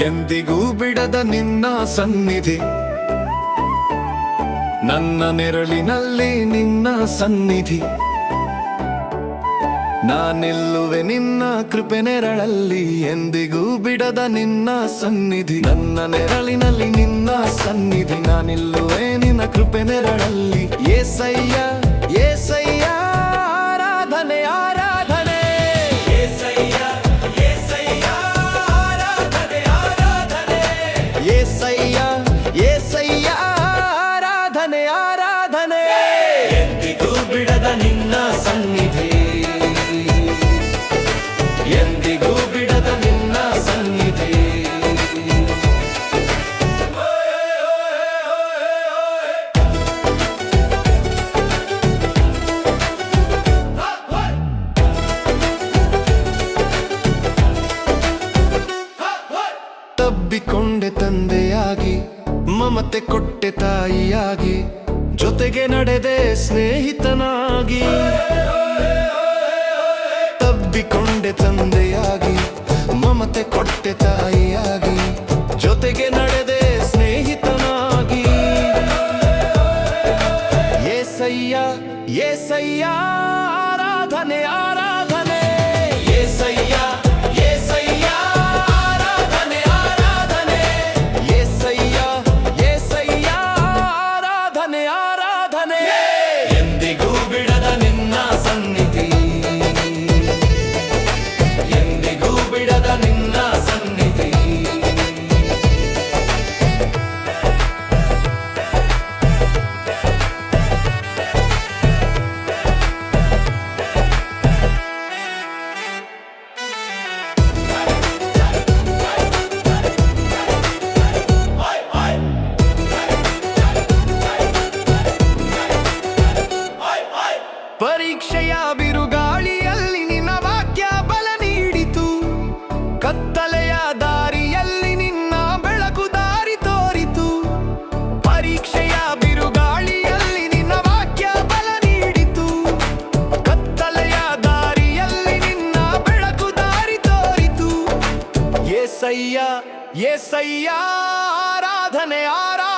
ಎಂದಿಗೂ ಬಿಡದ ನಿನ್ನ ಸನ್ನಿಧಿ, ನನ್ನ ನೆರಳಿನಲ್ಲಿ ನಿನ್ನ ಸನ್ನಿಧಿ. ನಾನಿಲ್ಲುವೆ ನಿನ್ನ ಕೃಪೆ ನೆರಳಲ್ಲಿ, ಎಂದಿಗೂ ಬಿಡದ ನಿನ್ನ ಸನ್ನಿಧಿ. ನನ್ನ ನೆರಳಿನಲ್ಲಿ ನಿನ್ನ ಸನ್ನಿಧಿ, ನಾನಿಲ್ಲುವೆ ನಿನ್ನ ಕೃಪೆ ನೆರಳಲ್ಲಿ. ಏಸಯ್ಯ ಏಸಯ್ಯ ಆರಾಧನೆ ಆರಾಧನೆ, ಏಸಯ್ಯ ಏಸಯ್ಯ ಆರಾಧನೆ ಆರಾಧನೆ, ಏಸಯ್ಯ ಏಸಯ್ಯ ಆರಾಧನೆ ಆರಾಧನೆ. ಎಂದಿಗೂ ಬಿಡದ ನಿನ್ನ ಸನ್ನಿಧಿ, ಎಂದಿಗೂ ಬಿಡದ ನಿನ್ನ ಸನ್ನಿಧಿ. ತಬ್ಬಿಕೊಂಡೆ ತಂದೆಯಾಗಿ, ಮಮತೆ ಕೊಟ್ಟೆ ತಾಯಿಯಾಗಿ, ಜೊತೆಗೆ ನಡೆದೆ ಸ್ನೇಹಿತನಾಗಿ. ತಬ್ಬಿಕೊಂಡೆ ತಂದೆಯಾಗಿ, ಮಮತೆ ಕೊಟ್ಟೆ ತಾಯಿಯಾಗಿ, ಜೊತೆಗೆ ನಡೆದೆ ಸ್ನೇಹಿತನಾಗಿ. ಏಸಯ್ಯ ಏಸಯ್ಯ ಆರಾಧನೆ ಆರಾಧನೆ, ಏಸಯ್ಯ ಏಸಯ್ಯ ಆರಾಧನೆ ಆರಾಧನೆ, ಏಸಯ್ಯ ಏಸಯ್ಯ ಆರಾಧನೆ ಆರಾಧನೆ. ಎಂದಿಗೂ ಬಿಡದ ನಿನ್ನ ಸನ್ನಿಧಿ, ಎಂದಿಗೂ ಬಿಡದ ನಿನ್ನ ಸನ್ನಿಧಿ. ಪರೀಕ್ಷೆಯ ಬಿರುಗಾಳಿಯಲ್ಲಿ ನಿನ್ನ ವಾಕ್ಯ ಬಲ ನೀಡಿತು, ಕತ್ತಲೆಯ ದಾರಿಯಲ್ಲಿ ನಿನ್ನ ಬೆಳಕು ದಾರಿ ತೋರಿತು. ಪರೀಕ್ಷೆಯ ಬಿರುಗಾಳಿಯಲ್ಲಿ ನಿನ್ನ ವಾಕ್ಯ ಬಲ ನೀಡಿತು, ಕತ್ತಲೆಯ ದಾರಿಯಲ್ಲಿ ನಿನ್ನ ಬೆಳಕು ದಾರಿ ತೋರಿತು. ಏಸಯ್ಯ ಏಸಯ್ಯ ಆರಾಧನೆ ಆರಾಧನೆ.